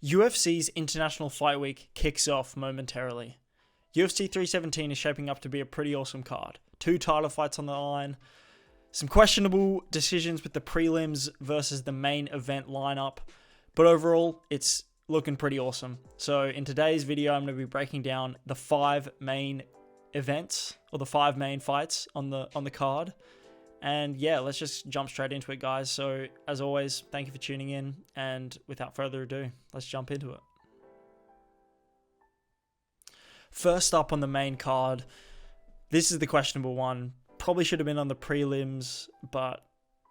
UFC's International Fight Week kicks off momentarily. UFC 317 is shaping up to be a pretty awesome card. 2 title fights on the line. Some questionable decisions with the prelims versus the main event lineup. But overall, it's looking pretty awesome. So in today's video, I'm going to be breaking down the 5 main events, or the 5 main fights on the card. And yeah, let's just jump straight into it, guys. So as always, thank you for tuning in. And without further ado, let's jump into it. First up on the main card, this is the questionable one. Probably should have been on the prelims, but,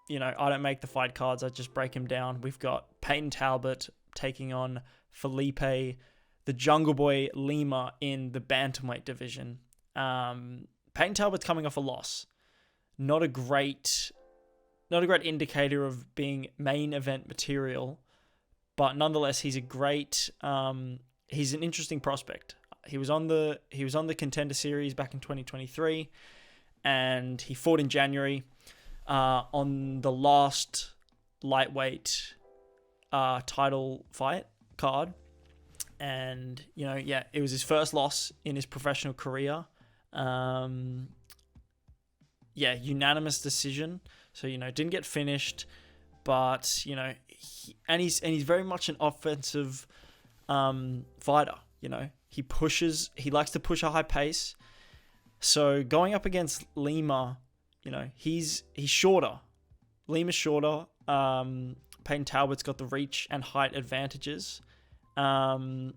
you know, I don't make the fight cards. I just break them down. We've got Peyton Talbot taking on Felipe, the Jungle Boy Lima in the bantamweight division. Peyton Talbot's coming off a loss. Not a great indicator of being main event material, but nonetheless, he's an interesting prospect. He was on the Contender Series back in 2023, and he fought in January on the last lightweight title fight card, and it was his first loss in his professional career. Unanimous decision. So, didn't get finished, but, he's very much an offensive fighter. He likes to push a high pace. So going up against Lima, he's shorter. Lima's shorter. Peyton Talbot's got the reach and height advantages. And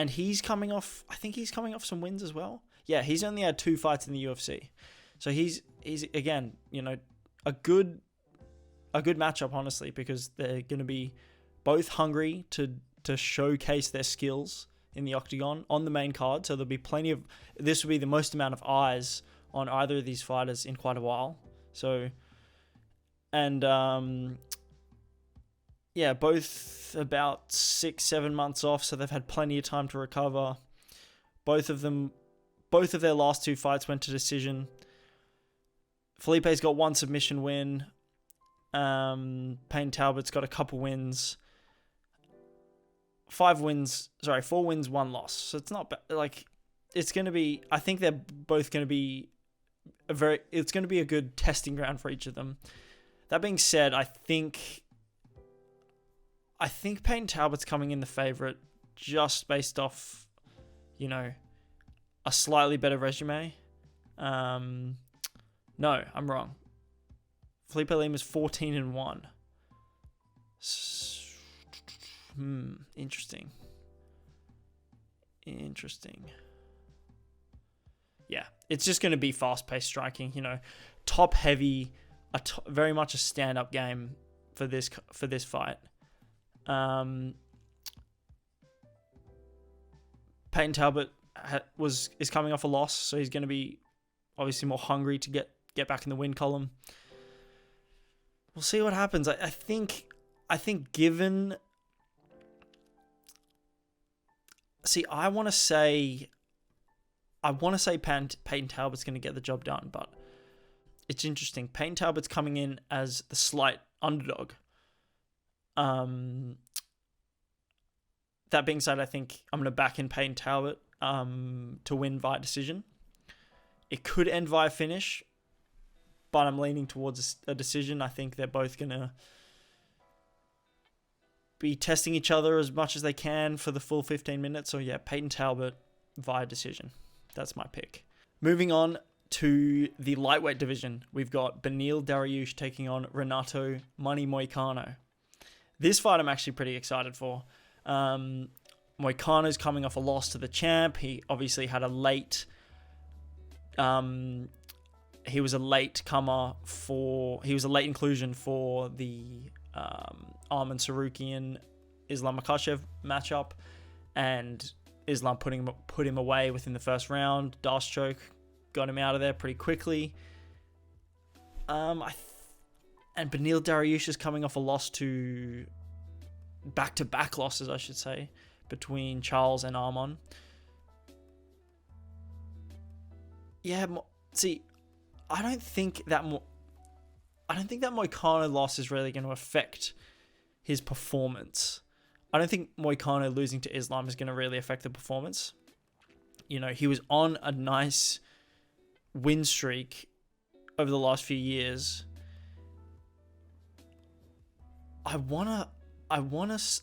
he's coming off some wins as well. Yeah, he's only had 2 fights in the UFC. So he's again, a good matchup, honestly, because they're going to be both hungry to showcase their skills in the octagon on the main card. So there'll be this will be the most amount of eyes on either of these fighters in quite a while. So, and both about 6-7 months off, so they've had plenty of time to recover. Both of their last 2 fights went to decision. Felipe's got 1 submission win. Peyton Talbot's got a couple wins. 4 wins, 1 loss. So it's not it's going to be, I think they're both going to be it's going to be a good testing ground for each of them. That being said, I think Peyton Talbot's coming in the favorite just based off, a slightly better resume. No, I'm wrong. Felipe Lima's 14-1. Interesting. Yeah, it's just going to be fast-paced striking. Top heavy, very much a stand-up game for this fight. Peyton Talbot is coming off a loss, so he's going to be obviously more hungry to get back in the win column. We'll see what happens. I think given. See, I want to say Peyton Talbot's going to get the job done, but it's interesting. Peyton Talbot's coming in as the slight underdog. That being said, I think I'm going to back in Peyton Talbot to win via decision. It could end via finish, but I'm leaning towards a decision. I think they're both going to be testing each other as much as they can for the full 15 minutes. So yeah, Peyton Talbot via decision. That's my pick. Moving on to the lightweight division, we've got Beneil Dariush taking on Renato Money Moicano. This fight I'm actually pretty excited for. Moicano's coming off a loss to the champ. He obviously had a late... he was a late inclusion for the Arman Sarukian Islam Makhachev matchup, and Islam put him away within the first round. Darce choke got him out of there pretty quickly. And Beneil Dariush is coming off a loss to back-to-back losses, I should say, between Charles and Arman. Yeah, see, I don't think that Moicano loss is really going to affect his performance. I don't think Moicano losing to Islam is going to really affect the performance. You know, he was on a nice win streak over the last few years. I wanna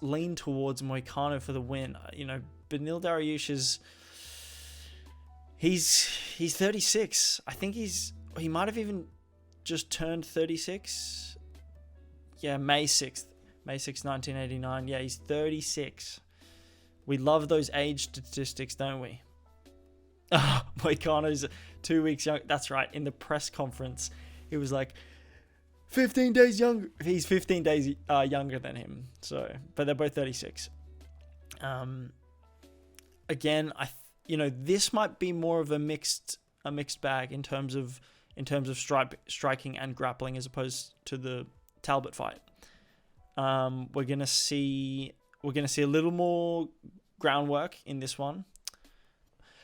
lean towards Moicano for the win. You know, Beneil Dariush he's 36. I think he might have even just turned 36. Yeah, May 6th, 1989. Yeah, he's 36. We love those age statistics, don't we? Moicano's 2 weeks young. That's right. In the press conference, he was like, 15 days younger. He's 15 days younger than him. So, but they're both 36. Again, this might be more of a mixed bag in terms of striking and grappling as opposed to the Talbot fight. We're gonna see a little more groundwork in this one.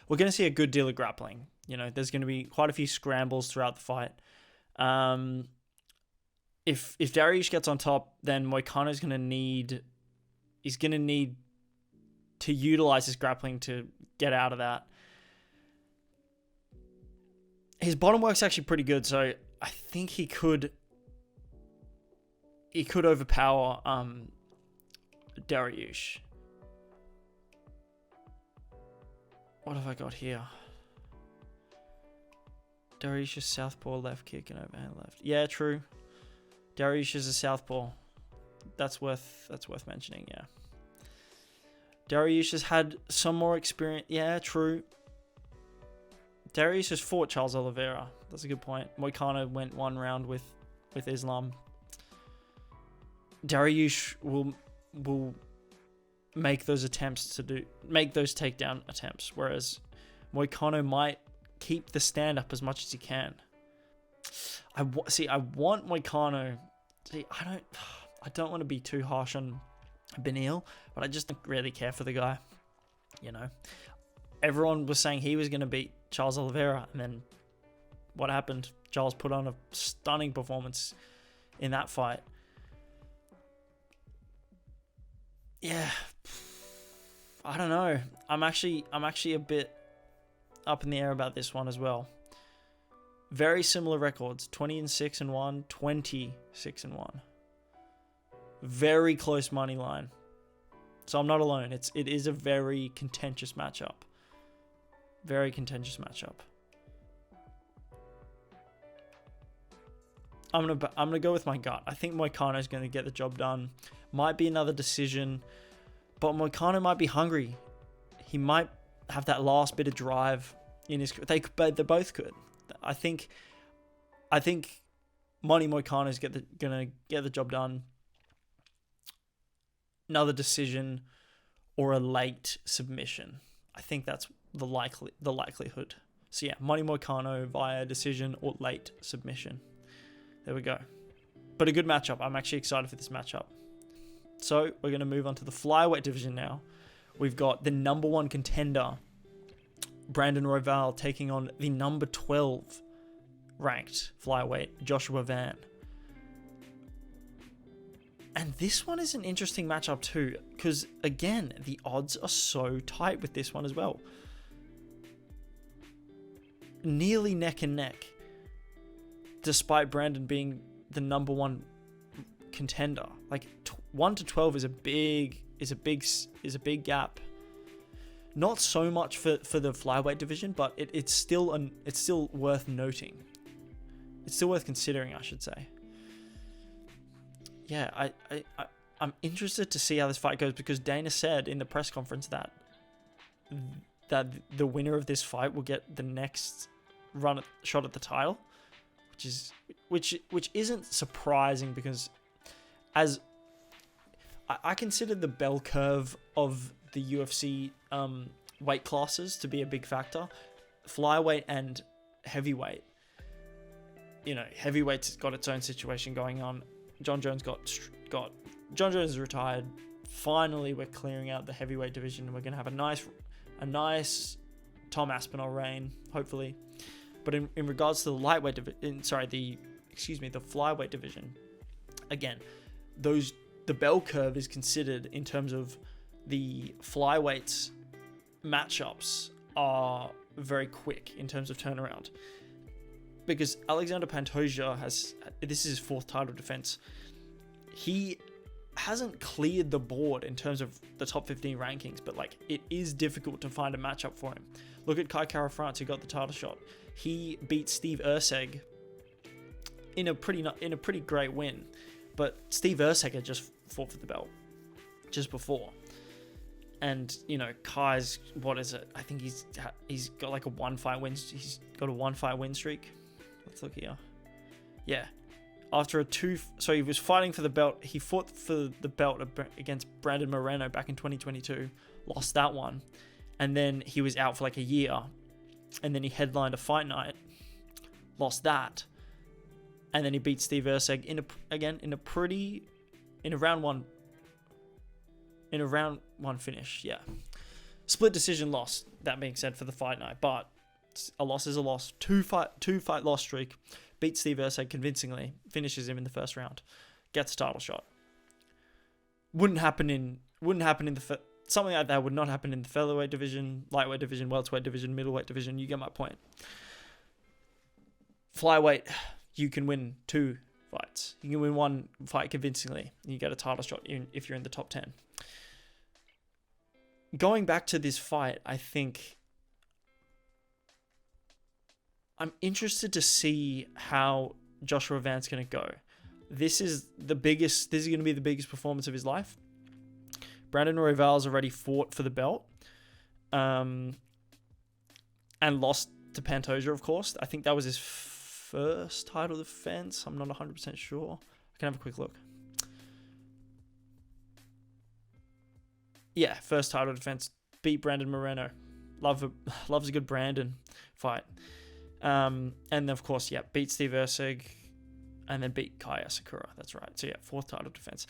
We're gonna see a good deal of grappling. You know, there's gonna be quite a few scrambles throughout the fight. If Dariush gets on top, then Moicano's gonna need to utilize his grappling to get out of that. His bottom work's actually pretty good, so I think he could overpower Dariush. What have I got here? Dariush is southpaw left kick and overhand left. Yeah, true. Dariush is a southpaw. That's worth mentioning, yeah. Dariush has had some more experience. Yeah, true. Dariush has fought Charles Oliveira. That's a good point. Moicano went one round with Islam. Dariush will make those takedown attempts, whereas Moicano might keep the stand up as much as he can. I want Moicano. I don't want to be too harsh on Beneil, but I just don't really care for the guy. You know, everyone was saying he was going to beat Charles Oliveira, and then what happened? Charles put on a stunning performance in that fight. Yeah, I don't know. I'm actually a bit up in the air about this one as well. Very similar records: 20-6-1, 20-6-1. Very close money line. So I'm not alone. It is a very contentious matchup. Very contentious matchup. I'm gonna go with my gut. I think Moicano's gonna get the job done. Might be another decision, but Moicano might be hungry. He might have that last bit of drive in his. They both could. I think Monty Moicano's gonna get the job done. Another decision or a late submission. I think that's the likelihood. So yeah, Monty Moicano via decision or late submission. There we go. But a good matchup. I'm actually excited for this matchup. So we're going to move on to the flyweight division now. We've got the number 1 contender, Brandon Royval, taking on the number 12 ranked flyweight, Joshua Van. And this one is an interesting matchup too, because again, the odds are so tight with this one as well. Nearly neck and neck, despite Brandon being the number 1 contender. Like 1 to 12 is a big gap. Not so much for the flyweight division, but it's still worth noting. It's still worth considering, I should say. Yeah, I'm interested to see how this fight goes, because Dana said in the press conference that the winner of this fight will get the next shot at the title, which isn't surprising, because as I consider the bell curve of the UFC weight classes to be a big factor. Flyweight and heavyweight. You know, heavyweight's got its own situation going on. John Jones is retired. Finally, we're clearing out the heavyweight division. We're going to have a nice Tom Aspinall reign, hopefully. But in regards to the lightweight division, the flyweight division, again, those the bell curve is considered in terms of the flyweights matchups are very quick in terms of turnaround. Because Alexander Pantoja this is his 4th title defense. He hasn't cleared the board in terms of the top 15 rankings, but like it is difficult to find a matchup for him. Look at Kai Kara-France, who got the title shot. He beat Steve Erceg in a pretty great win, but Steve Erceg had just fought for the belt just before. And, you know, Kai's, what is it? I think he's got like a 1-fight win. He's got a 1-fight win streak. Let's look here. Yeah. After so he was fighting for the belt. He fought for the belt against Brandon Moreno back in 2022. Lost that one. And then he was out for like a year. And then he headlined a fight night. Lost that. And then he beat Steve Erceg in a round one finish. Yeah. Split decision loss, that being said, for the fight night. But a loss is a loss. Two fight loss streak. Beats Steve Erceg convincingly. Finishes him in the first round. Gets a title shot. Wouldn't happen in the something like that would not happen in the featherweight division, lightweight division, welterweight division, middleweight division. You get my point. Flyweight, you can win 2 fights. You can win 1 fight convincingly. You get a title shot if you're in the top 10. Going back to this fight, I think I'm interested to see how Joshua Van's going to go. This is going to be the biggest performance of his life. Brandon Royval's already fought for the belt, and lost to Pantoja, of course. I think that was his first title defense. I'm not 100% sure. I can have a quick look. Yeah, first title defense. Beat Brandon Moreno. Loves a good Brandon fight. And then, of course, yeah, beat Steve Erceg, and then beat Kai Asakura. That's right. So yeah, 4th title defense.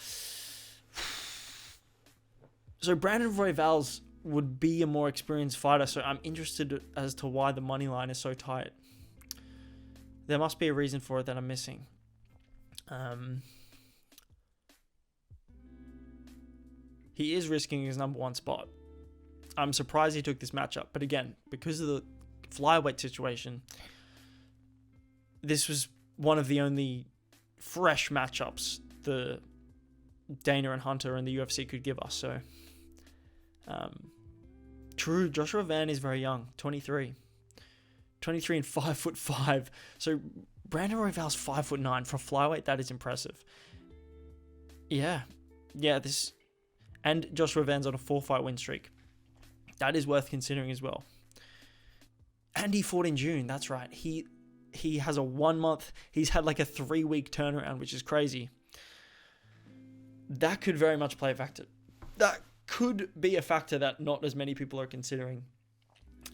So Brandon Royval's would be a more experienced fighter, so I'm interested as to why the money line is so tight. There must be a reason for it that I'm missing. He is risking his number 1 spot. I'm surprised he took this matchup, but again, because of the flyweight situation, this was one of the only fresh matchups the Dana and Hunter and the UFC could give us. So, true, Joshua Van is very young, 23 and 5'5". So Brandon Royval's 5'9". For flyweight, that is impressive. Yeah, and Joshua Van's on a 4-fight win streak. That is worth considering as well. And he fought in June. That's right. He has a 1 month. He's had like a 3-week turnaround, which is crazy. That could very much play a factor. That could be a factor that not as many people are considering.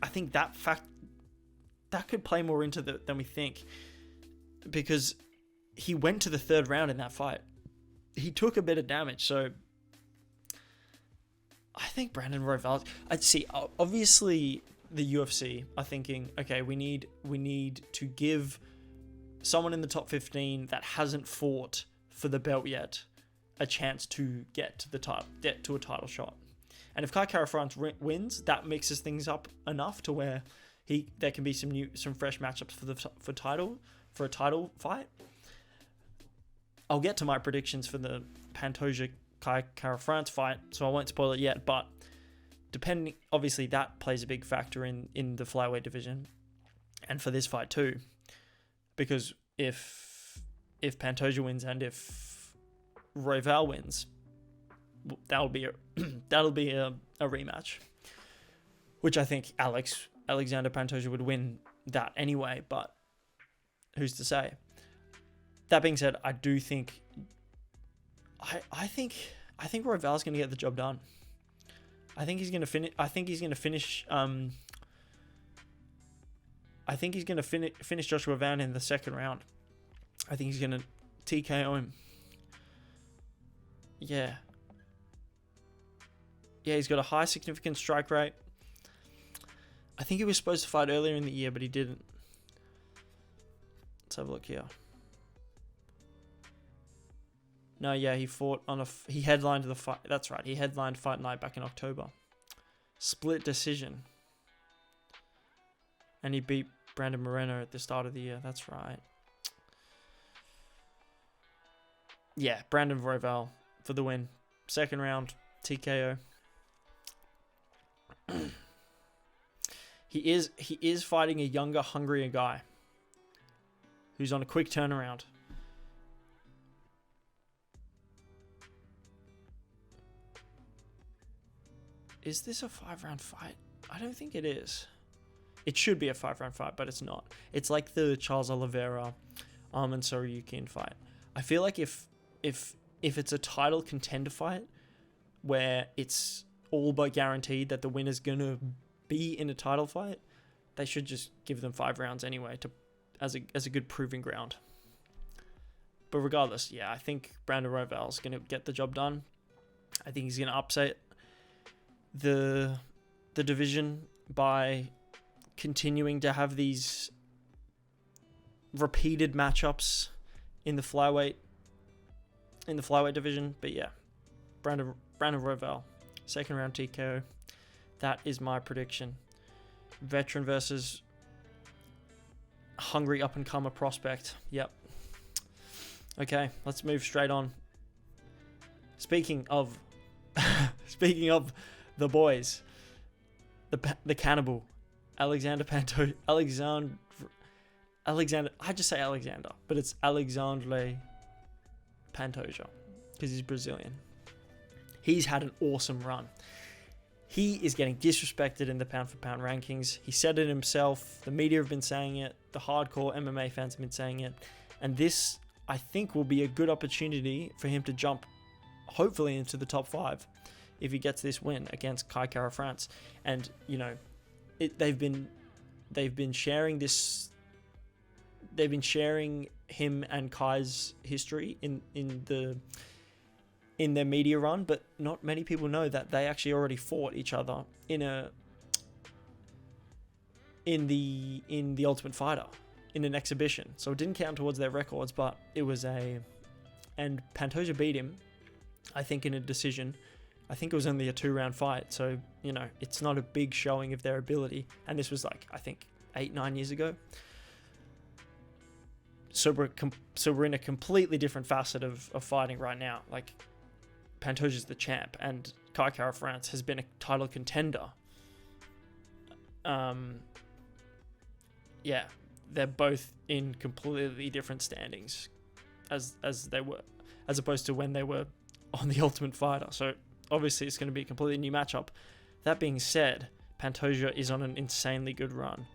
I think that could play more into than we think, because he went to the 3rd round in that fight. He took a bit of damage, so I think Brandon Royval. I'd see. Obviously, the UFC are thinking, okay, we need to give someone in the top 15 that hasn't fought for the belt yet a chance to get to a title shot. And if Kai Kara-France wins, that mixes things up enough to where there can be some fresh matchups for a title fight. I'll get to my predictions for the Pantoja Kai Kara-France fight, so I won't spoil it yet, but obviously that plays a big factor in the flyweight division, and for this fight too, because if Pantoja wins and if Royval wins, that'll be a rematch, which I think Alexander Pantoja would win that anyway, but who's to say? That being said, I do think I think Royval's going to get the job done. I think he's going to finish. I think he's going to finish Joshua Van in the 2nd round. I think he's going to TKO him. Yeah, he's got a high significant strike rate. I think he was supposed to fight earlier in the year, but he didn't. Let's have a look here. No, yeah, he fought on he headlined the fight. That's right, he headlined Fight Night back in October. Split decision. And he beat Brandon Moreno at the start of the year. That's right. Yeah, Brandon Royval for the win. Second round, TKO. He is fighting a younger, hungrier guy who's on a quick turnaround. Is this a 5-round fight? I don't think it is. It should be a 5-round fight, but it's not. It's like the Charles Oliveira, Arman Tsarukyan fight. I feel like if it's a title contender fight where it's all but guaranteed that the winner's gonna be in a title fight, they should just give them 5 rounds anyway as a good proving ground. But regardless, yeah, I think Brandon Royval's gonna get the job done. I think he's gonna upset the division by continuing to have these repeated matchups in the flyweight division. But yeah, Brandon Royval, second round TKO. That is my prediction. Veteran versus hungry up and comer prospect. Yep. Okay, let's move straight on. Speaking of the boys, the cannibal, Alexander. I just say Alexander, but it's Alexandre Pantoja because he's Brazilian. He's had an awesome run. He is getting disrespected in the pound for pound rankings. He said it himself. The media have been saying it. The hardcore MMA fans have been saying it. And this, I think, will be a good opportunity for him to jump, hopefully, into the top 5 if he gets this win against Kai Kara France. And, you know, they've been sharing this. They've been sharing him and Kai's history in their media run, but not many people know that they actually already fought each other in the Ultimate Fighter in an exhibition. So it didn't count towards their records, but it was and Pantoja beat him, I think, in a decision. I think it was only a 2-round fight, so, you know, it's not a big showing of their ability. And this was like, I think, 8-9 years ago. So we're in a completely different facet of fighting right now. Like, Pantoja's the champ, and Kai Kara France has been a title contender. Yeah, they're both in completely different standings as they were, as opposed to when they were on the Ultimate Fighter. So obviously it's going to be a completely new matchup. That being said, Pantoja is on an insanely good run,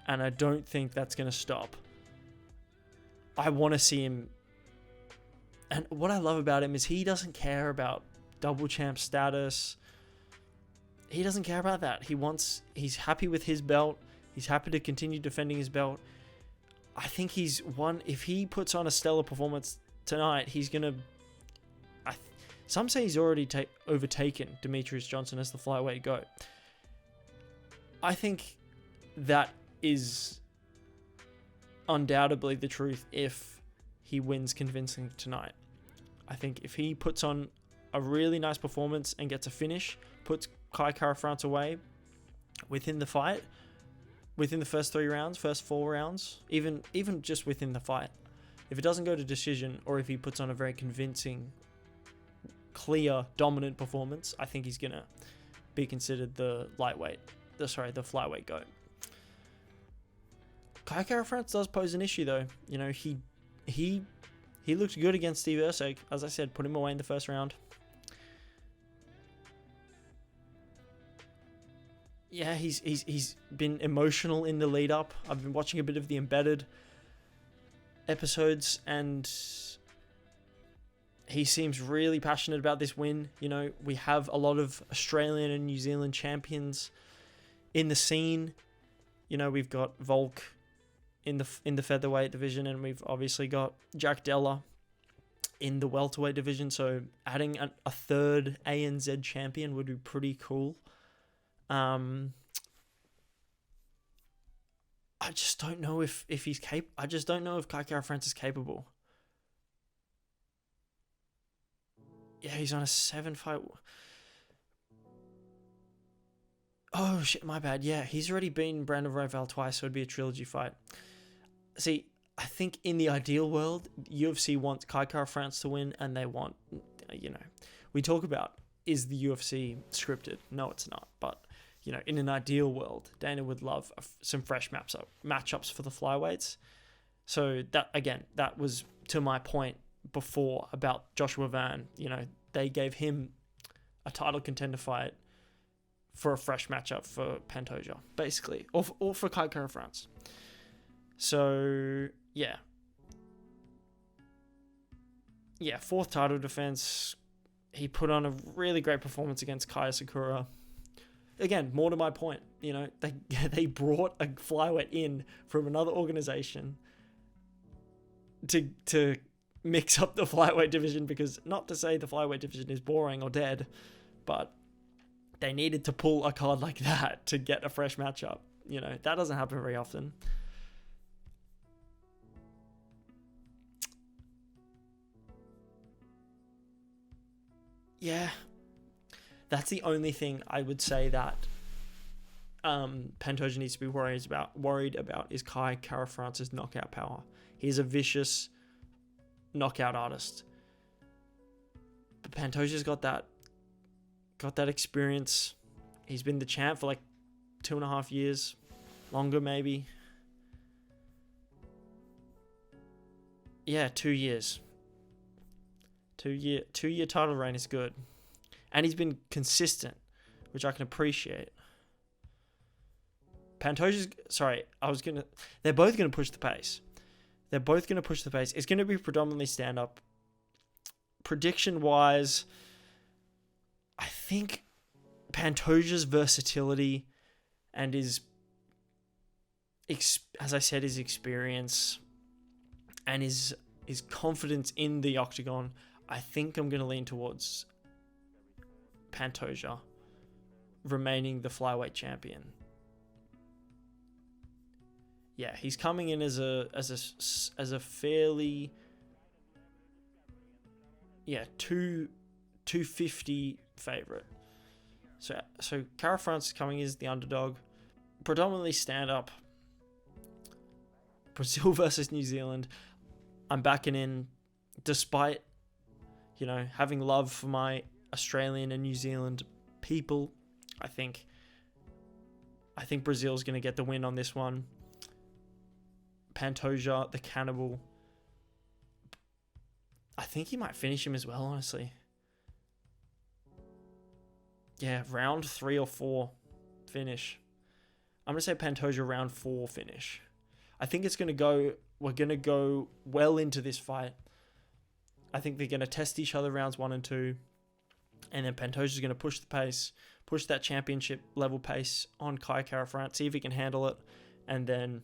and I don't think that's going to stop. I want to see him. And what I love about him is he doesn't care about double champ status. He doesn't care about that. He's happy with his belt. He's happy to continue defending his belt. I think if he puts on a stellar performance tonight, he's going to, some say he's already overtaken Demetrius Johnson as the flyweight GOAT. I think that is undoubtedly the truth if he wins convincingly tonight. I think if he puts on a really nice performance and gets a finish, puts Kai Kara France away within the fight, within the first 3 rounds, first 4 rounds, even just within the fight. If it doesn't go to decision, or if he puts on a very convincing, clear, dominant performance, I think he's going to be considered the flyweight GOAT. Kai Kara France does pose an issue, though. You know, he looked good against Steve Erceg. As I said, put him away in the first round. Yeah, he's been emotional in the lead up. I've been watching a bit of the Embedded episodes, and he seems really passionate about this win. You know, we have a lot of Australian and New Zealand champions in the scene. You know, we've got Volk in the featherweight division, and we've obviously got Jack Della in the welterweight division. So adding a third ANZ champion would be pretty cool. I just don't know if he's capable. I just don't know if Kai Kara France is capable. Yeah, he's on a 7-fight. Oh, shit, my bad. Yeah, he's already beaten Brandon Royval twice, so it'd be a trilogy fight. See, I think in the ideal world, UFC wants Kai Kara France to win, and they want, we talk about, is the UFC scripted? No, it's not. But, in an ideal world, Dana would love some fresh matchups for the flyweights. So that was to my point before about Joshua Van. They gave him a title contender fight for a fresh matchup for Pantoja, basically, or for Kai Kara France. So yeah, fourth title defense. He put on a really great performance against Kaya Sakura. Again, more to my point, they brought a flyweight in from another organization to mix up the flyweight division, because not to say the flyweight division is boring or dead, but they needed to pull a card like that to get a fresh matchup. That doesn't happen very often. Yeah, that's the only thing I would say that Pantoja needs to be worried about is Kai Kara France's knockout power. He's a vicious knockout artist, but Pantoja's got that experience. He's been the champ for like 2.5 years, longer maybe. Yeah, 2 years. 2-year title reign is good, and he's been consistent, which I can appreciate. They're both gonna push the pace. It's gonna be predominantly stand up. Prediction wise, I think Pantoja's versatility and his experience and his confidence in the octagon, I think I'm going to lean towards Pantoja remaining the flyweight champion. Yeah, he's coming in as a fairly 250 favorite. So Kara France is coming as the underdog, predominantly stand up. Brazil versus New Zealand. I'm backing in, despite having love for my Australian and New Zealand people. I think Brazil's going to get the win on this one. Pantoja, the cannibal, I think he might finish him as well, honestly. Yeah, round 3 or 4 finish. I'm going to say Pantoja round 4 finish. I think we're going to go well into this fight. I think they're going to test each other rounds 1 and 2. And then Pantoja's going to push the pace, push that championship level pace on Kai Kara France, see if he can handle it. And then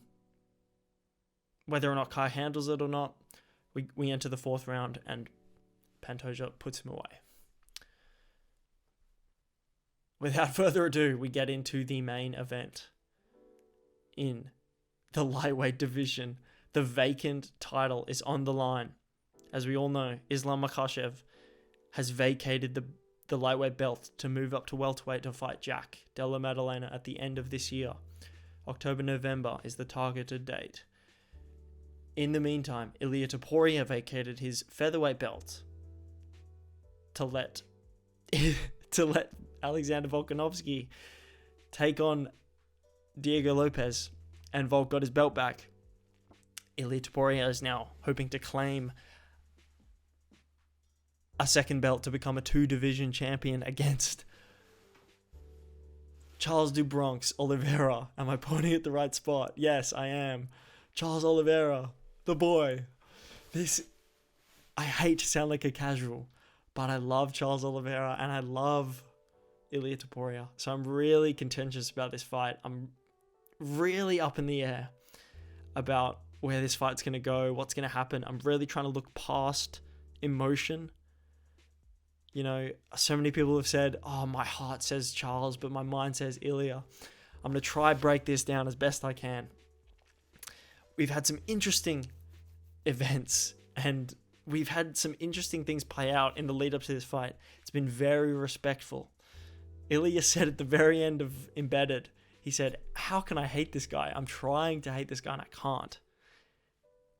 whether or not Kai handles it or not, we enter the 4th round and Pantoja puts him away. Without further ado, we get into the main event. In the lightweight division, the vacant title is on the line. As we all know, Islam Makhachev has vacated the lightweight belt to move up to welterweight to fight Jack Della Maddalena at the end of this year. October-November is the targeted date. In the meantime, Ilia Topuria vacated his featherweight belt to let Alexander Volkanovski take on Diego Lopez, and Volk got his belt back. Ilia Topuria is now hoping to claim a second belt to become a 2-division champion against Charles do Bronx Oliveira. Am I pointing at the right spot? Yes, I am. Charles Oliveira, the boy. I hate to sound like a casual, but I love Charles Oliveira and I love Ilia Topuria. So I'm really contentious about this fight. I'm really up in the air about where this fight's going to go, what's going to happen. I'm really trying to look past emotion. So many people have said, oh, my heart says Charles, but my mind says Ilia. I'm going to try break this down as best I can. We've had some interesting events, and we've had some interesting things play out in the lead up to this fight. It's been very respectful. Ilya said at the very end of Embedded, he said, "How can I hate this guy? I'm trying to hate this guy and I can't."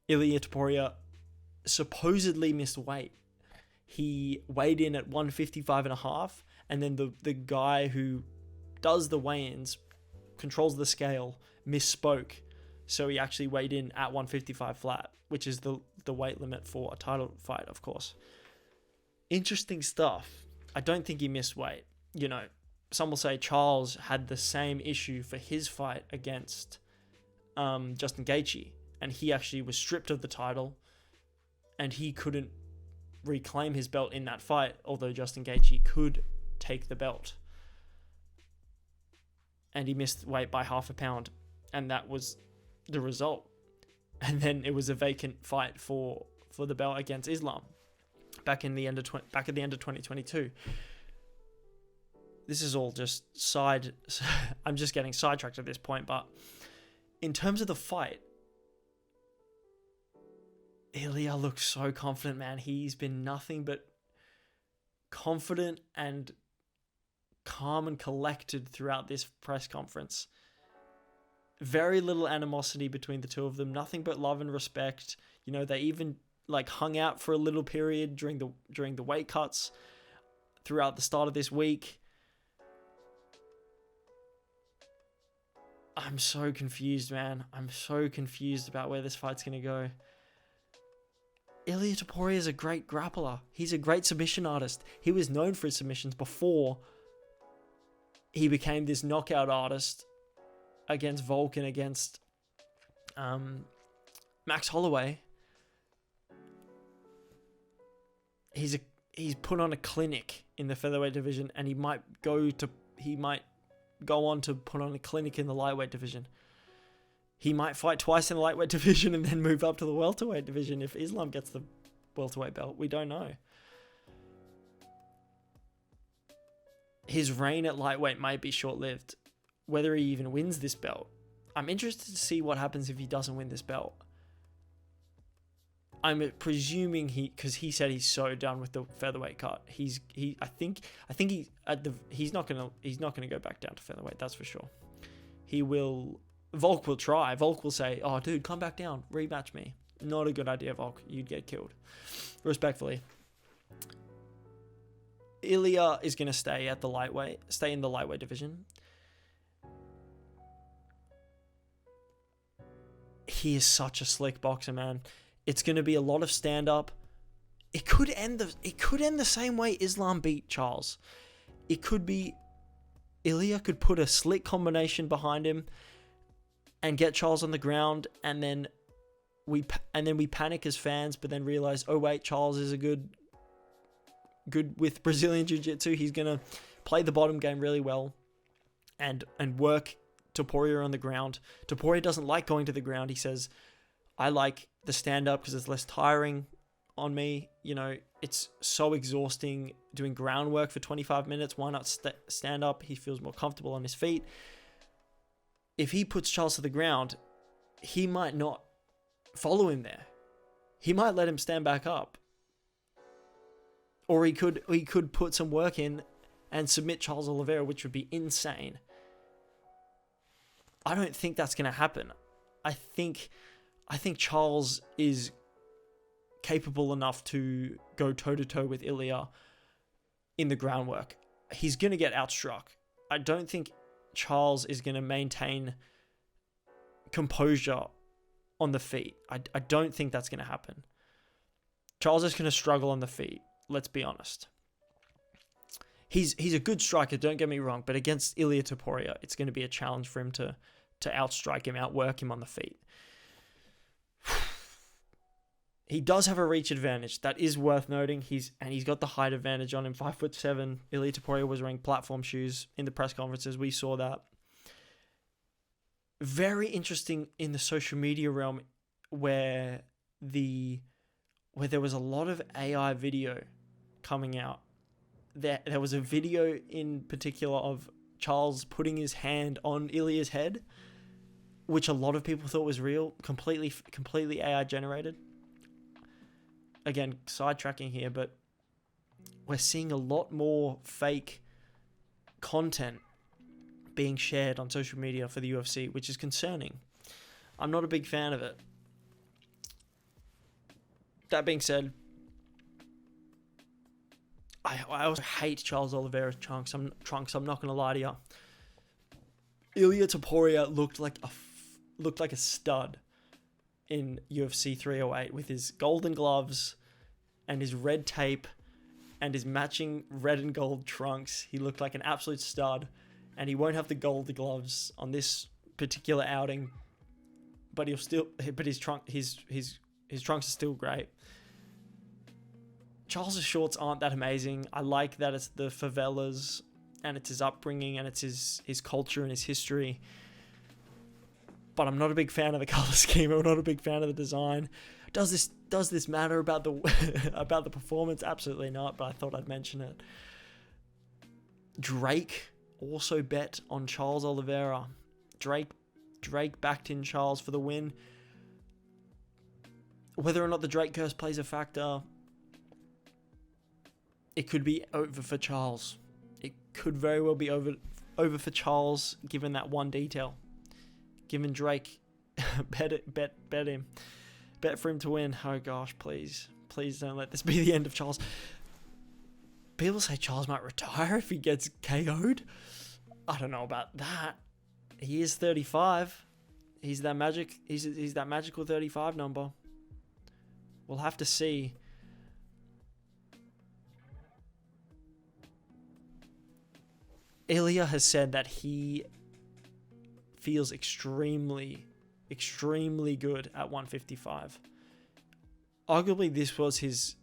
Ilya Topuria supposedly missed weight. He weighed in at 155.5, and then the guy who does the weigh-ins, controls the scale, misspoke. So he actually weighed in at 155 flat, which is the weight limit for a title fight, of course. Interesting stuff. I don't think he missed weight. You know, some will say Charles had the same issue for his fight against Justin Gaethje, and he actually was stripped of the title, and he couldn't reclaim his belt in that fight, although Justin Gaethje could take the belt. And he missed weight by 0.5 pound, and that was the result. And then it was a vacant fight for the belt against Islam back at the end of 2022. This is all just I'm just getting sidetracked at this point, but in terms of the fight, Ilya looks so confident, man. He's been nothing but confident and calm and collected throughout this press conference. Very little animosity between the two of them. Nothing but love and respect. You know, they even hung out for a little period during the weight cuts throughout the start of this week. I'm so confused, man. I'm so confused about where this fight's going to go. Ilya Topuria is a great grappler. He's a great submission artist. He was known for his submissions before he became this knockout artist against Volk and against Max Holloway. He's put on a clinic in the featherweight division, and he might go on to put on a clinic in the lightweight division. He might fight twice in the lightweight division and then move up to the welterweight division if Islam gets the welterweight belt. We don't know. His reign at lightweight might be short-lived. Whether he even wins this belt, I'm interested to see what happens if he doesn't win this belt. I'm presuming because he said he's so done with the featherweight cut. I think he's not gonna go back down to featherweight. That's for sure. Volk will try. Volk will say, "Oh, dude, come back down. Rematch me." Not a good idea, Volk. You'd get killed. Respectfully. Ilya is going to stay in the lightweight division. He is such a slick boxer, man. It's going to be a lot of stand-up. It could end the same way Islam beat Charles. It could be Ilya could put a slick combination behind him and get Charles on the ground, and then we panic as fans, but then realize, oh wait, Charles is a good with Brazilian Jiu-Jitsu. He's gonna play the bottom game really well, and work Topuria on the ground. Topuria doesn't like going to the ground. He says, "I like the stand up because it's less tiring on me. You know, it's so exhausting doing groundwork for 25 minutes. Why not stand up? He feels more comfortable on his feet." If he puts Charles to the ground, he might not follow him there. He might let him stand back up. Or he could put some work in and submit Charles Oliveira, which would be insane. I don't think that's going to happen. I think Charles is capable enough to go toe-to-toe with Ilya in the groundwork. He's going to get outstruck. I don't think Charles is going to maintain composure on the feet. I don't think that's going to happen. Charles is going to struggle on the feet. Let's be honest. He's a good striker, don't get me wrong, but against Ilya Topuria, it's going to be a challenge for him to outstrike him, outwork him on the feet. He does have a reach advantage. That is worth noting. He's got the height advantage on him, 5'7". Ilya Topuria was wearing platform shoes in the press conferences. We saw that. Very interesting in the social media realm where there was a lot of AI video coming out. There was a video in particular of Charles putting his hand on Ilya's head, which a lot of people thought was real, completely AI generated. again, sidetracking here, but we're seeing a lot more fake content being shared on social media for the UFC, which is concerning. I'm not a big fan of it. That being said, I also hate Charles Oliveira's trunks. I'm not gonna lie to you. Ilia Topuria looked like a stud in UFC 308 with his golden gloves and his red tape and his matching red and gold trunks. He looked like an absolute stud, and he won't have the gold gloves on this particular outing, but his trunks are still great. Charles's shorts aren't that amazing. I like that it's the favelas and it's his upbringing and it's his culture and his history. But I'm not a big fan of the color scheme. I'm not a big fan of the design. Does this matter about the about the performance? Absolutely not, but I thought I'd mention it. Drake also bet on Charles Oliveira. Drake backed in Charles for the win. Whether or not the Drake curse plays a factor, it could be over for Charles. It could very well be over for Charles, given that one detail. Given Drake, bet him. Bet for him to win. Oh gosh, please don't let this be the end of Charles. People say Charles might retire if he gets KO'd. I don't know about that. He is 35. He's that magical 35 number. We'll have to see. Ilia has said that he feels extremely good at 155. Arguably, this was his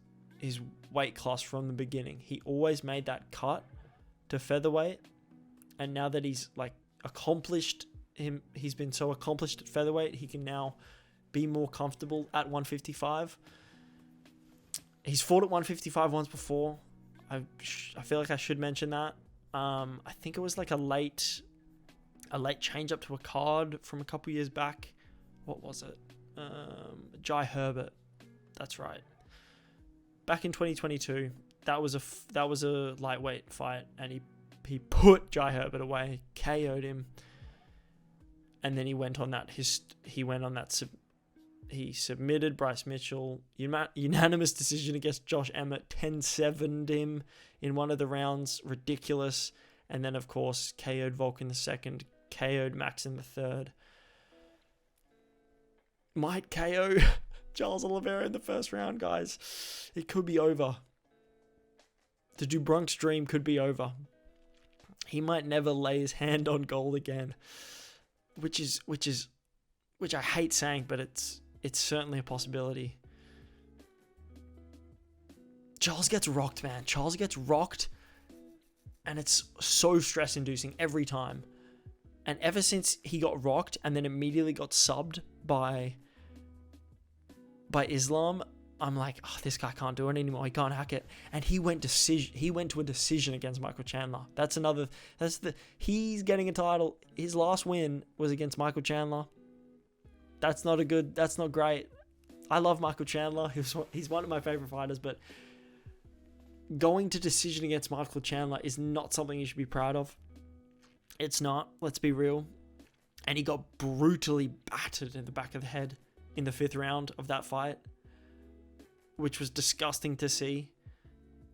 weight class from the beginning. He always made that cut to featherweight, and now that he's he's been so accomplished at featherweight, he can now be more comfortable at 155. He's fought at 155 once before. I feel like I should mention that. I think it was like a late change up to a card from a couple years back. What was it? Jai Herbert. That's right. Back in 2022, that was a lightweight fight, and he put Jai Herbert away, KO'd him, and then he went on that. He submitted Bryce Mitchell, unanimous decision against Josh Emmett, 10-7'd him in one of the rounds, ridiculous. And then, of course, KO'd Volk in the second, KO'd Max in the third. Might KO Charles Oliveira in the first round, guys. It could be over. The Dubronx dream could be over. He might never lay his hand on gold again, which I hate saying, but it's certainly a possibility. Charles gets rocked, man. Charles gets rocked, and it's so stress-inducing every time. And ever since he got rocked and then immediately got subbed by Islam, I'm like, oh, this guy can't do it anymore. He can't hack it. And he went to a decision against Michael Chandler. He's getting a title. His last win was against Michael Chandler. That's not great. I love Michael Chandler. He's one of my favorite fighters, but going to decision against Michael Chandler is not something you should be proud of. It's not. Let's be real. And he got brutally battered in the back of the head in the 5th round of that fight, which was disgusting to see,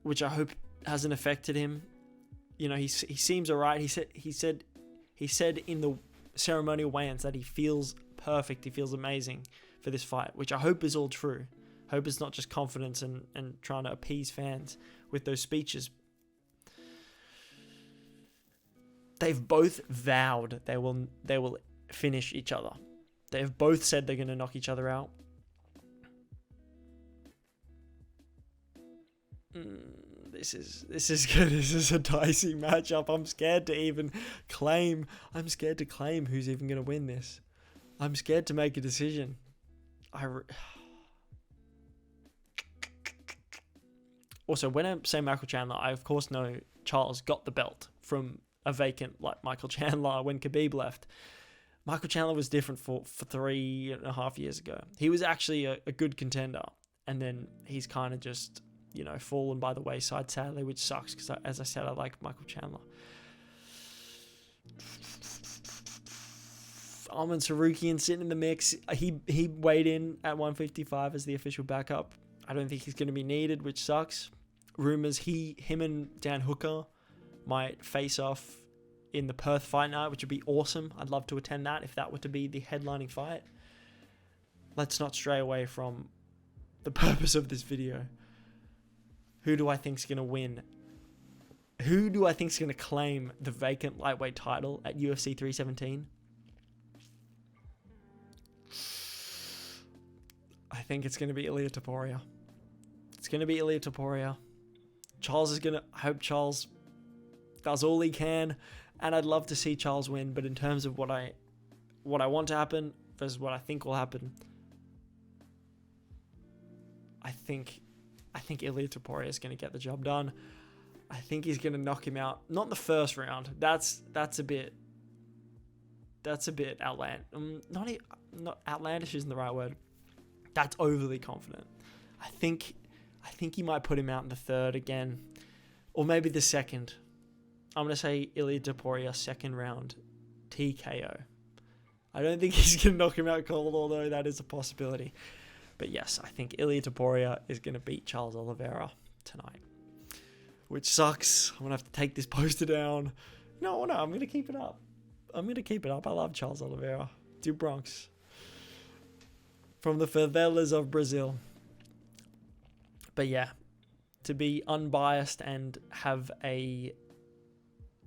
which I hope hasn't affected him. You know, he seems all right. He said in the ceremonial weigh-ins that he feels perfect. He feels amazing for this fight, which I hope is all true. Hope it's not just confidence and trying to appease fans with those speeches. They've both vowed they will finish each other. They have both said they're going to knock each other out. This is good. This is a dicey matchup. I'm scared to claim who's even going to win this. I'm scared to make a decision. Also, when I say Michael Chandler, I of course know Charles got the belt from a vacant like Michael Chandler when Khabib left. Michael Chandler was different for 3.5 years ago. He was actually a good contender. and then he's kind of just, fallen by the wayside, sadly, which sucks because, as I said, I like Michael Chandler. Arman Sarukian sitting in the mix. He weighed in at 155 as the official backup. I don't think he's going to be needed, which sucks. Rumors him and Dan Hooker might face off in the Perth fight night, which would be awesome. I'd love to attend that if that were to be the headlining fight. Let's not stray away from the purpose of this video. Who do I think's going to win? Who do I think's going to claim the vacant lightweight title at UFC 317? I think it's going to be Ilia Topuria. It's going to be Ilia Topuria. I hope Charles does all he can, and I'd love to see Charles win, but in terms of what I want to happen versus what I think will happen, I think Ilia Topuria is going to get the job done. I think he's going to knock him out. Not in the first round. That's a bit outlandish. Not outlandish isn't the right word. That's overly confident. I think he might put him out in the third again, or maybe the second. I'm going to say Ilia Topuria second round TKO. I don't think he's going to knock him out cold, although that is a possibility. But yes, I think Ilia Topuria is going to beat Charles Oliveira tonight, which sucks. I'm going to have to take this poster down. No, I'm going to keep it up. I love Charles Oliveira. Do Bronx. From the favelas of Brazil. But yeah, to be unbiased and have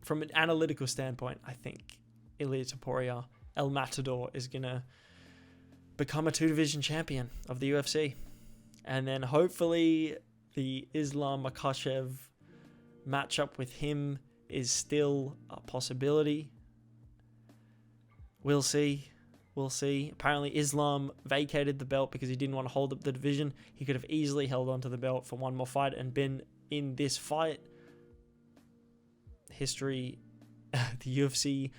from an analytical standpoint, I think Ilia Topuria, El Matador, is going to become a 2-division champion of the UFC. And then hopefully the Islam Makhachev matchup with him is still a possibility. We'll see. Apparently Islam vacated the belt because he didn't want to hold up the division. He could have easily held onto the belt for one more fight and been in this fight. History, the UFC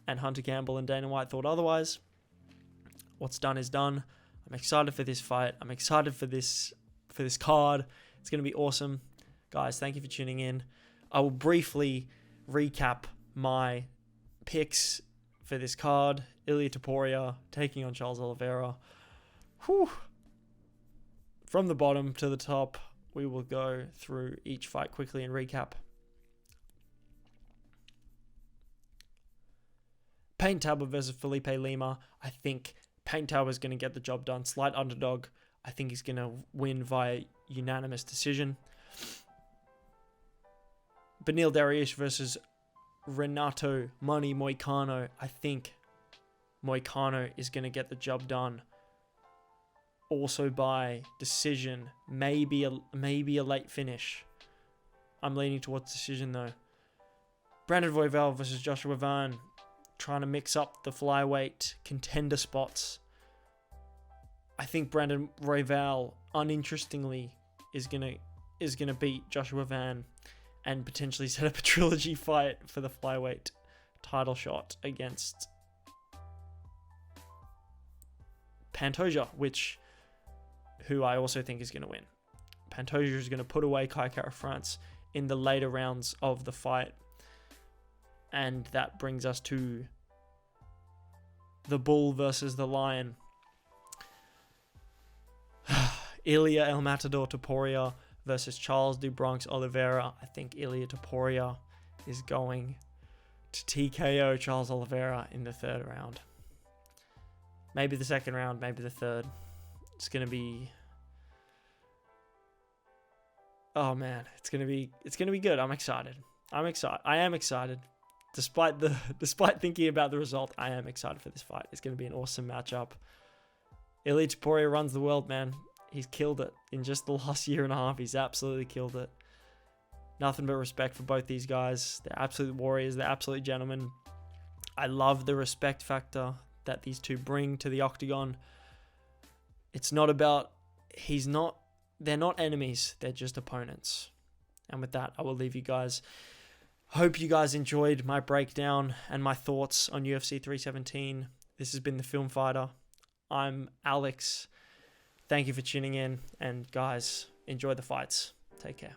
and Hunter Campbell and Dana White thought otherwise. What's done is done. I'm excited for this fight. I'm excited for this card. It's going to be awesome. Guys, thank you for tuning in. I will briefly recap my picks for this card. Ilia Topuria taking on Charles Oliveira. Whew. From the bottom to the top, we will go through each fight quickly and recap. Payne Talbot versus Felipe Lima. I think Payne Talbot is going to get the job done. Slight underdog. I think he's going to win via unanimous decision. Beneil Dariush versus Renato Money Moicano. I think Moicano is going to get the job done. Also by decision. Maybe a late finish. I'm leaning towards decision though. Brandon Royval versus Joshua Van. Trying to mix up the flyweight contender spots. I think Brandon Royval, uninterestingly, is gonna beat Joshua Van and potentially set up a trilogy fight for the flyweight title shot against Pantoja, who I also think is going to win. Pantoja is going to put away Kai Kara France in the later rounds of the fight. And that brings us to the bull versus the lion. Ilia El Matador Topuria versus Charles do Bronx Oliveira. I think Ilia Topuria is going to TKO Charles Oliveira in the third round. Maybe the second round, maybe the third. It's going to be... Oh man, it's going to be good. I'm excited. I am excited. Despite thinking about the result, I am excited for this fight. It's going to be an awesome matchup. Ilia Topuria runs the world, man. He's killed it in just the last year and a half. He's absolutely killed it. Nothing but respect for both these guys. They're absolute warriors. They're absolute gentlemen. I love the respect factor that these two bring to the octagon. It's not about... They're not enemies. They're just opponents. And with that, I will leave you guys. Hope you guys enjoyed my breakdown and my thoughts on UFC 317. This has been The Film Fighter. I'm Alex. Thank you for tuning in, and guys, enjoy the fights. Take care.